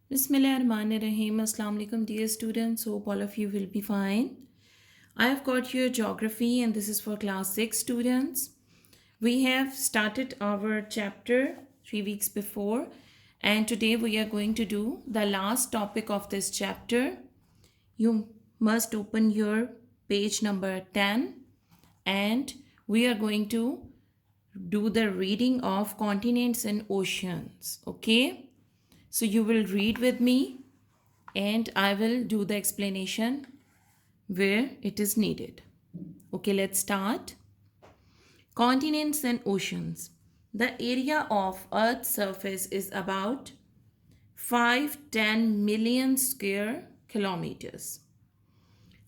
Bismillahirrahmanirrahim. Assalamu alaikum, dear students. Hope all of you will be fine. I have got here geography, and this is for class 6 students. We have started our chapter 3 weeks before, and today we are going to do the last topic of this chapter. You must open your page number 10, and we are going to do the reading of continents and oceans. Okay, so you will read with me and I will do the explanation where it is needed. Okay, let's start. Continents and oceans. The area of Earth's surface is about 510 million square kilometers,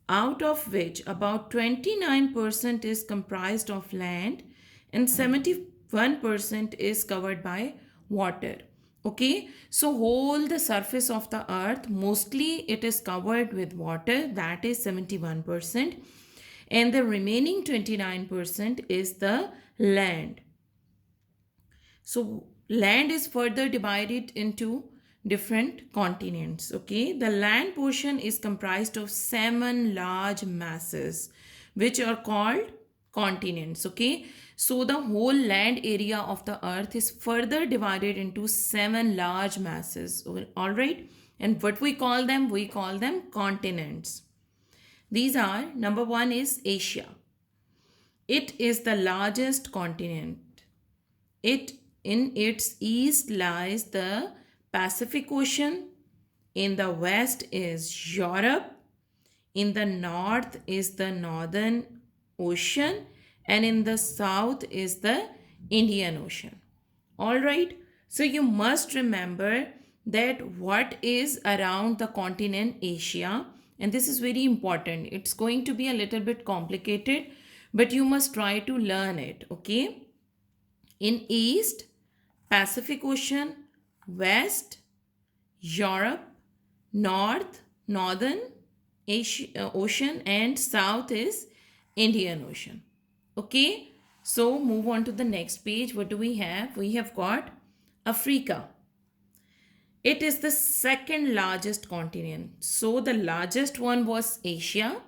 out of which about 29% is comprised of land and 71% is covered by water. Okay, so whole the surface of the earth mostly it is covered with water, that is 71%, and the remaining 29% is the land. So land is further divided into different continents. Okay, the land portion is comprised of 7 large masses which are called continents. Okay, so the whole land area of the earth is further divided into 7 large masses. All right, and what we call them? We call them continents. These are, number one is Asia. It is the largest continent. It in its east lies the Pacific Ocean. In the west is Europe. In the north is the Northern Ocean. And in the south is the Indian Ocean. All right. So you must remember that what is around the continent Asia, and this is very important. It's going to be a little bit complicated, but you must try to learn it. Okay. In east, Pacific Ocean, west, Europe, north, northern ocean, and south is Indian Ocean. Okay, so move on to the next page. What do we have? We have got Africa. It is the second largest continent. So the largest one was Asia,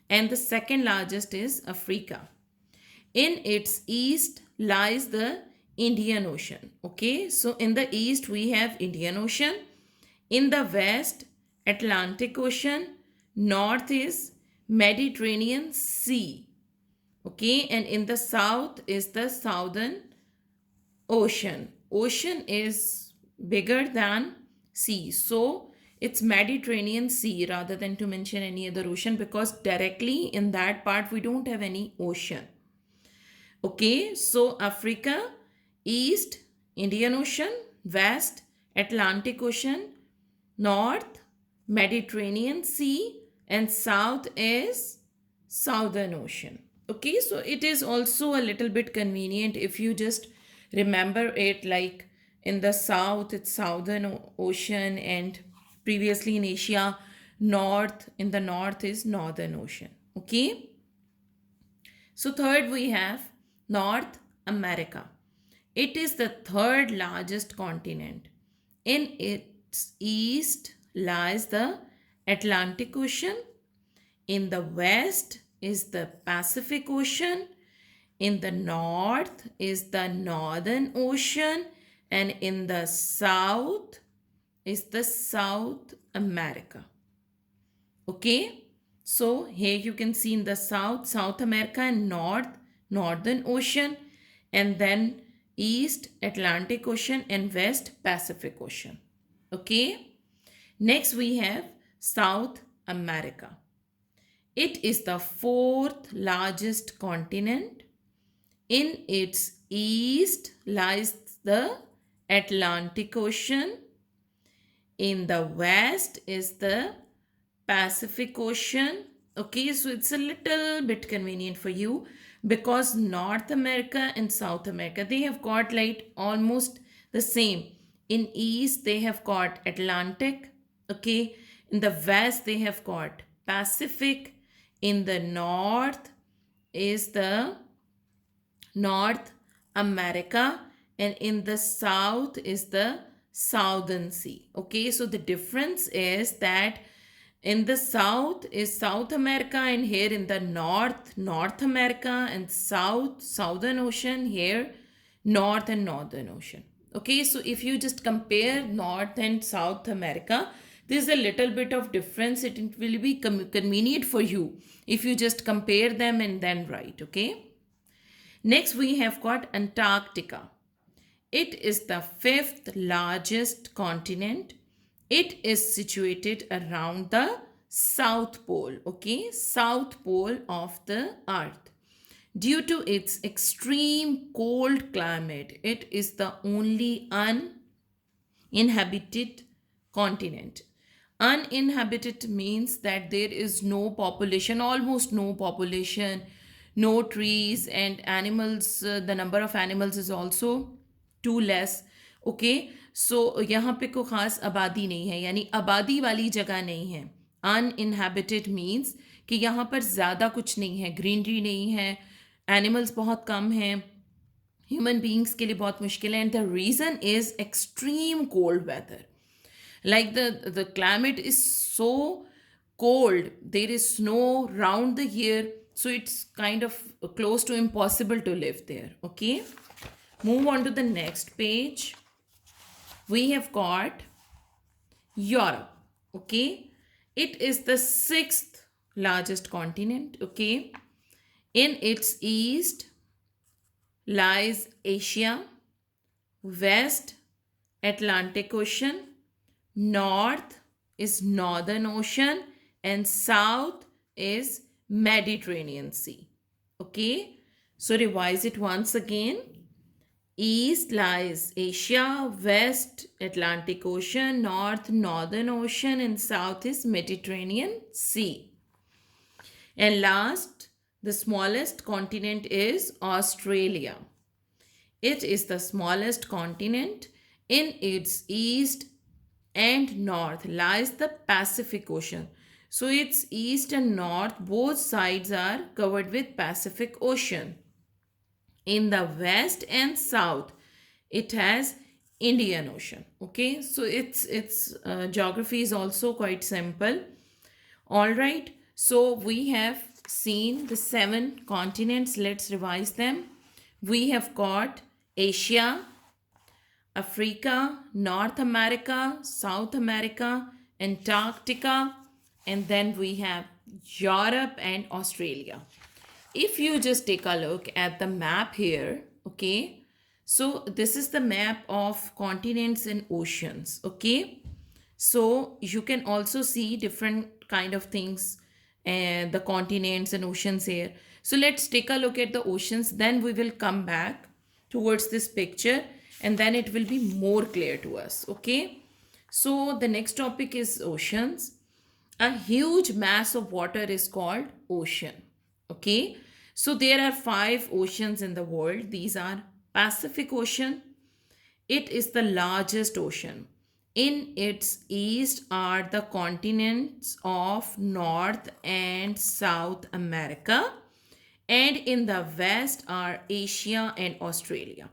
and the second largest is Africa. In its east lies the Indian Ocean. Okay, so in the east we have Indian Ocean. In the west, Atlantic Ocean. North is Mediterranean Sea. Okay, and in the south is the Southern Ocean. Ocean is bigger than sea. So it's Mediterranean Sea rather than to mention any other ocean, because directly in that part we don't have any ocean. Okay, so Africa, East, Indian Ocean, West, Atlantic Ocean, North, Mediterranean Sea, and South is Southern Ocean. Okay, so it is also a little bit convenient if you just remember it, like in the south it's Southern Ocean, and previously in Asia, north, in the north is Northern Ocean. Okay, so third we have North America. It is the third largest continent. In its east lies the Atlantic Ocean. In the west is the Pacific Ocean. In the north is the Northern Ocean. And in the south is the South America. Okay, so here you can see in the south, South America, and north, Northern Ocean, and then east, Atlantic Ocean, and west, Pacific Ocean. Okay, next we have South America. It is the fourth largest continent. In its east lies the Atlantic Ocean. In the west is the Pacific Ocean. Okay, so it's a little bit convenient for you because North America and South America, they have got like almost the same. In east they have got Atlantic. Okay, in the west they have got Pacific. In the north is the North America, and in the south is the Southern Sea. Okay, so the difference is that in the south is South America, and here in the north, North America, and south, Southern Ocean, here, North and Northern Ocean. Okay, so if you just compare North and South America, there's a little bit of difference. It will be convenient for you if you just compare them and then write. Okay, next we have got Antarctica. It is the fifth largest continent. It is situated around the South Pole, okay, South Pole of the Earth. Due to its extreme cold climate, it is the only uninhabited continent. Uninhabited means that there is no population, almost no population, no trees, and animals. The number of animals is also too less. Okay, so यहाँ पे कोई ख़ास आबादी नहीं है, यानी आबादी वाली जगह नहीं है. अनइनहेबिटेड मीन्स कि यहाँ पर ज़्यादा कुछ नहीं है, ग्रीनरी नहीं है, एनिमल्स बहुत कम हैं, ह्यूमन बींग्स के लिए बहुत मुश्किल है. And the reason is extreme cold weather. Like the climate is so cold, there is snow round the year, so it's kind of close to impossible to live there. Okay, move on to the next page. We have got Europe. Okay, it is the sixth largest continent. Okay, in its east lies Asia, west Atlantic Ocean, north is Northern Ocean, and south is Mediterranean Sea. Okay, so revise it once again. East lies Asia, west Atlantic Ocean, north Northern Ocean, and south is Mediterranean Sea. And last, the smallest continent is Australia. It is the smallest continent. In its east and north lies the Pacific Ocean. So its east and north, both sides are covered with Pacific Ocean. In the west and south, it has Indian Ocean. Okay, so its geography is also quite simple. All right, so we have seen the 7 continents. Let's revise them. We have got Asia, Africa, North America, South America, Antarctica, and then we have Europe and Australia. If you just take a look at the map here, okay, so this is the map of continents and oceans. Okay, so you can also see different kind of things and the continents and oceans here. So let's take a look at the oceans, then we will come back towards this picture, and then it will be more clear to us. Okay, so the next topic is oceans. A huge mass of water is called ocean. Okay, so there are 5 oceans in the world. These are Pacific Ocean. It is the largest ocean. In its east are the continents of North and South America, and in the west are Asia and Australia.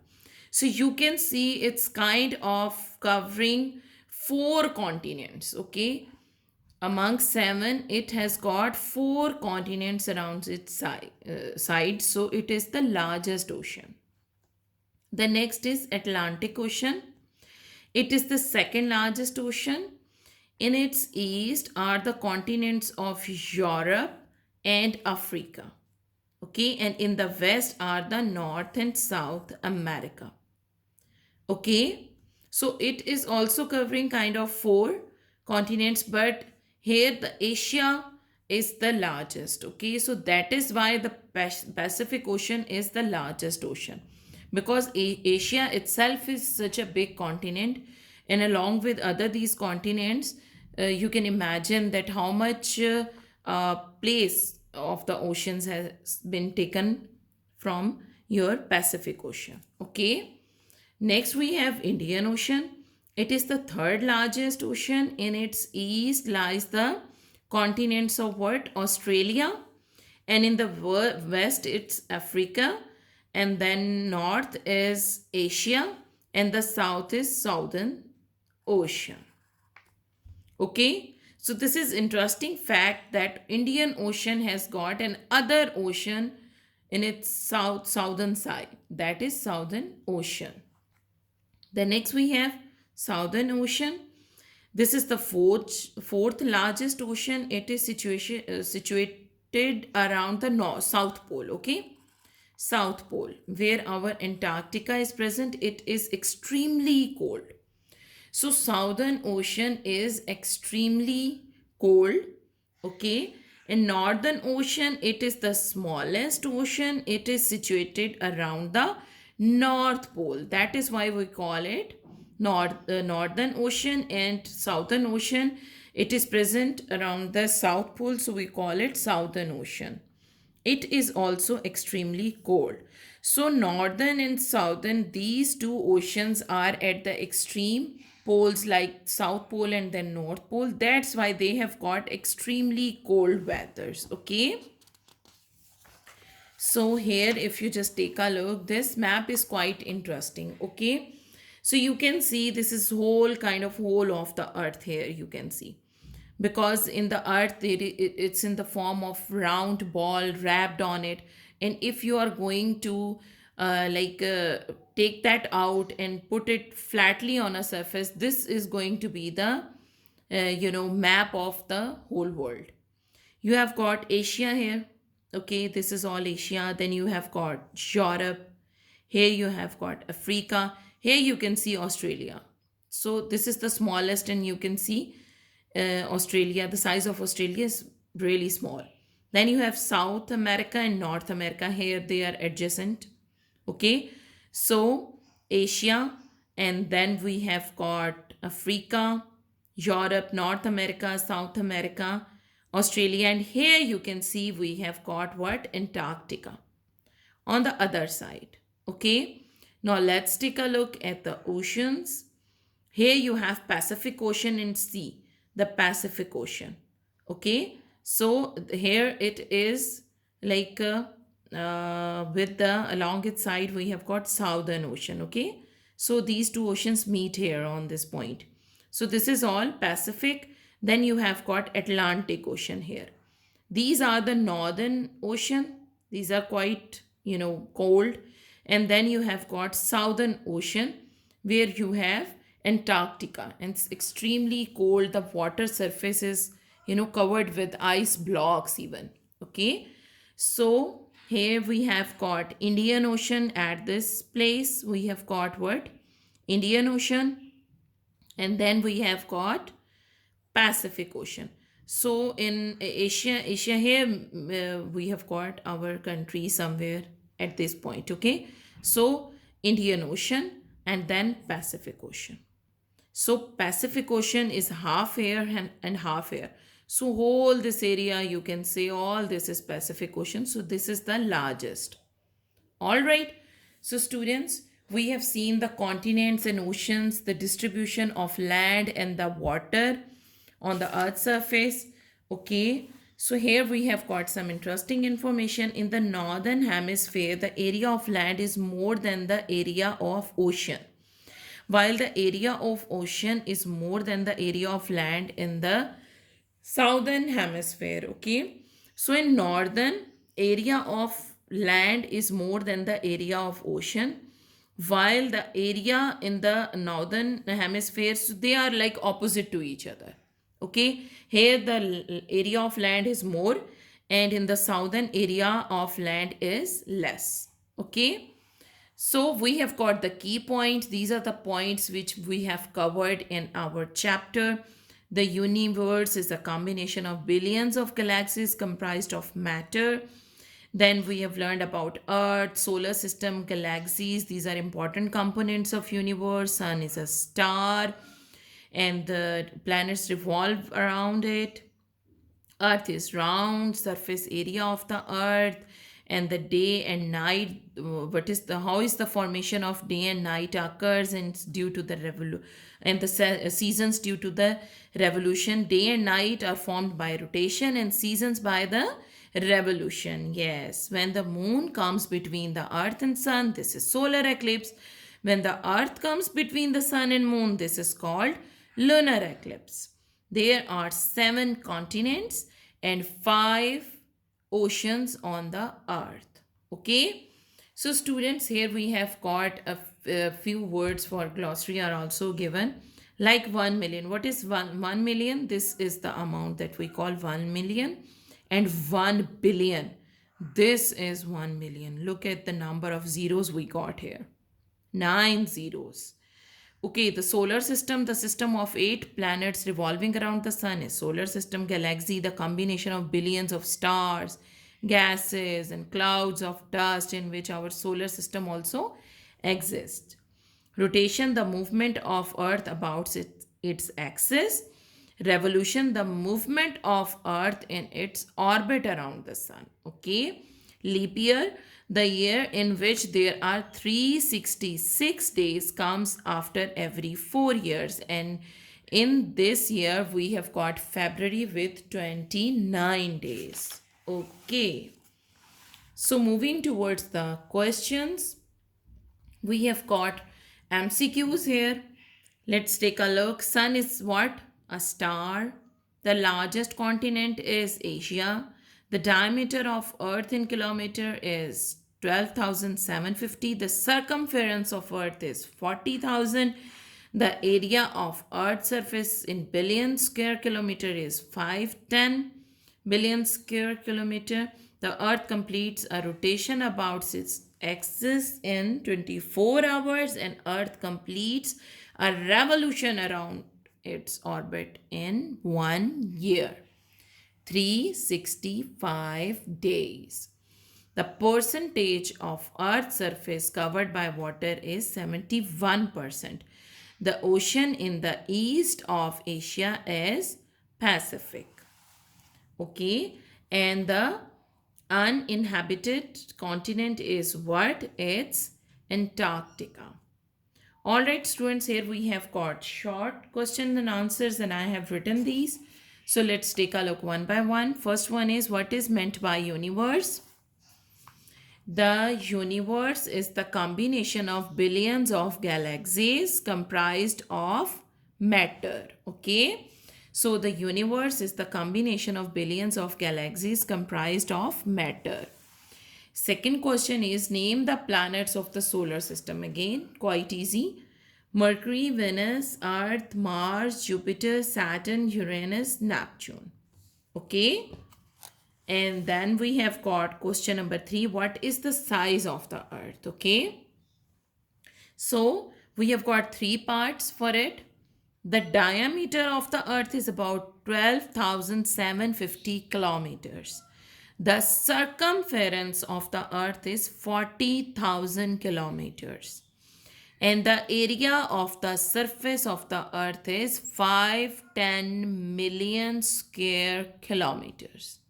So you can see it's kind of covering 4 continents. Okay, among 7, it has got 4 continents around its side. So it is the largest ocean. The next is Atlantic Ocean. It is the second largest ocean. In its east are the continents of Europe and Africa. Okay, and in the west are the North and South America. Okay, so it is also covering kind of 4 continents, but here the Asia is the largest. Okay, so that is why the Pacific Ocean is the largest ocean, because Asia itself is such a big continent, and along with other these continents, you can imagine that how much place of the oceans has been taken from your Pacific Ocean. Okay, next we have Indian Ocean. It is the third largest ocean. In its east lies the continents of what? Australia. And in the west it's Africa. And then north is Asia. And the south is Southern Ocean. Okay, so this is interesting fact that Indian Ocean has got an other ocean in its southern side, that is Southern Ocean. The next we have Southern Ocean. This is the fourth largest ocean. It is situated around the South Pole. Okay, South Pole, where our Antarctica is present. It is extremely cold. So Southern Ocean is extremely cold. Okay. In Northern Ocean, it is the smallest ocean. It is situated around the North Pole. That is why we call it Northern Ocean, and Southern Ocean. It is present around the South Pole, so we call it Southern Ocean. It is also extremely cold. So, northern and southern, these two oceans are at the extreme poles like South Pole and then North Pole. That's why they have got extremely cold weathers. Okay. So, here, if you just take a look, this map is quite interesting. Okay. So, you can see this is whole of the earth here. You can see because in the earth it's in the form of round ball wrapped on it, and if you are going to take that out and put it flatly on a surface, this is going to be the map of the whole world. You have got Asia here. Okay, this is all Asia. Then you have got Europe. Here you have got Africa. Here you can see Australia. So this is the smallest, and you can see Australia. The size of Australia is really small. Then you have South America and North America. Here they are adjacent. Okay, so Asia, and then we have got Africa, Europe, North America, South America, Australia, and here you can see we have got what? Antarctica on the other side. Okay, now let's take a look at the oceans. Here you have Pacific Ocean and sea, the Pacific Ocean. Okay, so here it is like with the along its side we have got Southern Ocean. Okay, so these two oceans meet here on this point. So this is all Pacific. Then you have got Atlantic Ocean here. These are the Northern Ocean. These are quite cold. And then you have got Southern Ocean, where you have Antarctica, and it's extremely cold. The water surface is covered with ice blocks even. Okay, so here we have got Indian Ocean. At this place we have got what? Indian Ocean. And then we have got Pacific Ocean. So in Asia here we have got our country somewhere at this point. Okay, so Indian Ocean and then Pacific Ocean. So Pacific Ocean is half here and half here. So whole this area, you can say all this is Pacific Ocean. So this is the largest. All right. So students, we have seen the continents and oceans, the distribution of land and the water on the earth's surface. Okay, so here we have got some interesting information. In the northern hemisphere, the area of land is more than the area of ocean, while the area of ocean is more than the area of land in the southern hemisphere. Okay, so in northern, area of land is more than the area of ocean, while the area in the northern hemisphere, so they are like opposite to each other. Okay, here the area of land is more, and in the southern area of land is less. Okay, so we have got the key points. These are the points which we have covered in our chapter. The universe is a combination of billions of galaxies comprised of matter. Then we have learned about Earth, solar system, galaxies. These are important components of universe. Sun is a star and the planets revolve around it. Earth is round, surface area of the earth, and the day and night. How is the formation of day and night occurs, and it's due to the revolution, and the seasons due to the revolution. Day and night are formed by rotation, and seasons by the revolution. Yes, when the moon comes between the earth and sun, this is solar eclipse. When the earth comes between the sun and moon, this is called lunar eclipse. There are 7 continents and 5 oceans on the earth. Okay. So students, here we have got a few words for glossary are also given, like 1 million. What is 1 million? This is the amount that we call 1 million. And 1 billion, this is 1 million. Look at the number of zeros we got here. 9 zeros. Okay, the solar system, the system of 8 planets revolving around the sun, is solar system. Galaxy, the combination of billions of stars, gases, and clouds of dust in which our solar system also exists. Rotation, the movement of Earth about its axis. Revolution, the movement of Earth in its orbit around the sun. Okay. Leap year, the year in which there are 366 days, comes after every 4 years. And in this year, we have got February with 29 days. Okay. So moving towards the questions, we have got MCQs here. Let's take a look. Sun is what? A star. The largest continent is Asia. The diameter of Earth in kilometer is 12,750. The circumference of Earth is 40,000. The area of Earth's surface in billion square kilometer is 510 billion square kilometer. The Earth completes a rotation about its axis in 24 hours, and Earth completes a revolution around its orbit in 1 year. 365 days. The percentage of Earth's surface covered by water is 71%. The ocean in the east of Asia is Pacific. Okay, and the uninhabited continent is what? It's Antarctica. All right, students, here we have got short questions and answers, and I have written these. So let's take a look one by one. First one is, what is meant by universe? The universe is the combination of billions of galaxies comprised of matter. Okay. So the universe is the combination of billions of galaxies comprised of matter. Second question is, name the planets of the solar system. Again, quite easy. Mercury, Venus, Earth, Mars, Jupiter, Saturn, Uranus, Neptune. Okay. And then we have got question number 3. What is the size of the Earth? Okay. So we have got 3 parts for it. The diameter of the Earth is about 12,750 kilometers. The circumference of the Earth is 40,000 kilometers. And the area of the surface of the Earth is 510 million square kilometers.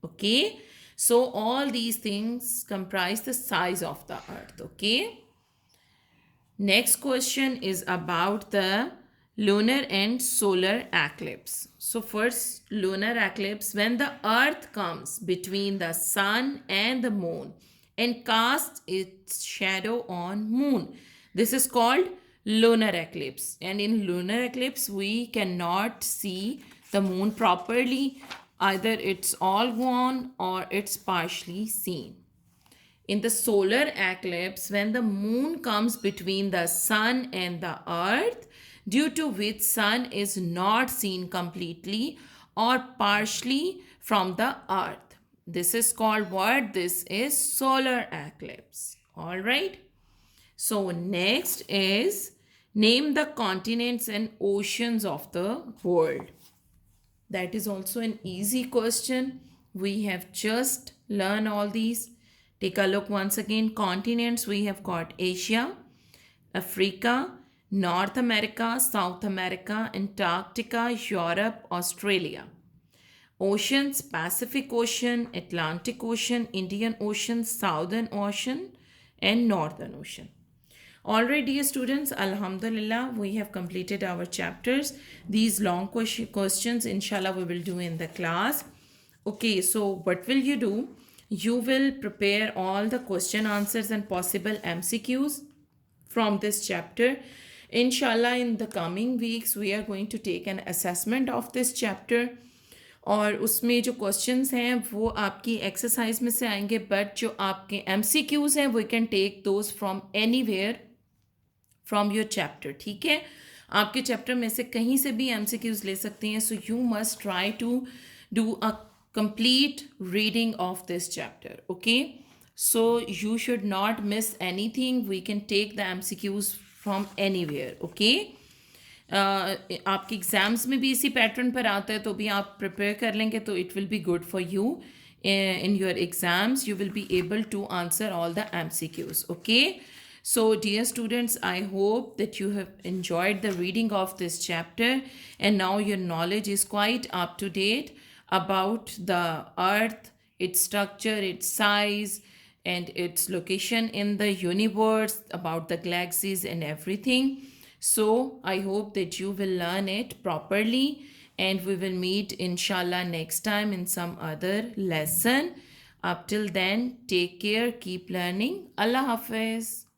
Okay. So all these things comprise the size of the Earth. Okay. Next question is about the lunar and solar eclipse. So first, lunar eclipse, when the Earth comes between the sun and the moon and casts its shadow on moon. This is called lunar eclipse. And in lunar eclipse, we cannot see the moon properly. Either it's all gone or it's partially seen. In the solar eclipse, when the moon comes between the sun and the earth, due to which sun is not seen completely or partially from the earth. This is called what? This is solar eclipse. All right. So next is, name the continents and oceans of the world. That is also an easy question. We have just learned all these. Take a look once again. Continents, we have got Asia, Africa, North America, South America, Antarctica, Europe, Australia. Oceans, Pacific Ocean, Atlantic Ocean, Indian Ocean, Southern Ocean, and Northern Ocean. Alright, dear students, Alhamdulillah, we have completed our chapters. These long questions, inshallah, we will do in the class. Okay, so what will you do? You will prepare all the question answers and possible MCQs from this chapter, Inshallah, in the coming weeks, we are going to take an assessment of this chapter. और उसमें जो questions हैं वो आपकी exercise में से आएंगे, but जो आपके MCQs हैं we can take those from anywhere from your chapter. ठीक है, आपके चैप्टर में से कहीं से भी MCQs ले सकते हैं. So you must try to do a complete reading of this chapter. Okay, so you should not miss anything. We can take the MCQs from anywhere. Okay, आपके एग्ज़ाम्स में भी इसी पैटर्न पर आता है, तो भी आप प्रिपेयर कर लेंगे तो it will be good for you. In your exams you will be able to answer all the MCQs. Okay, so dear students, I hope that you have enjoyed the reading of this chapter and now your knowledge is quite up to date about the earth, its structure, its size, and its location in the universe, about the galaxies and everything. So I hope that you will learn it properly, and we will meet inshallah next time in some other lesson. Up till then, take care, keep learning. Allah Hafiz.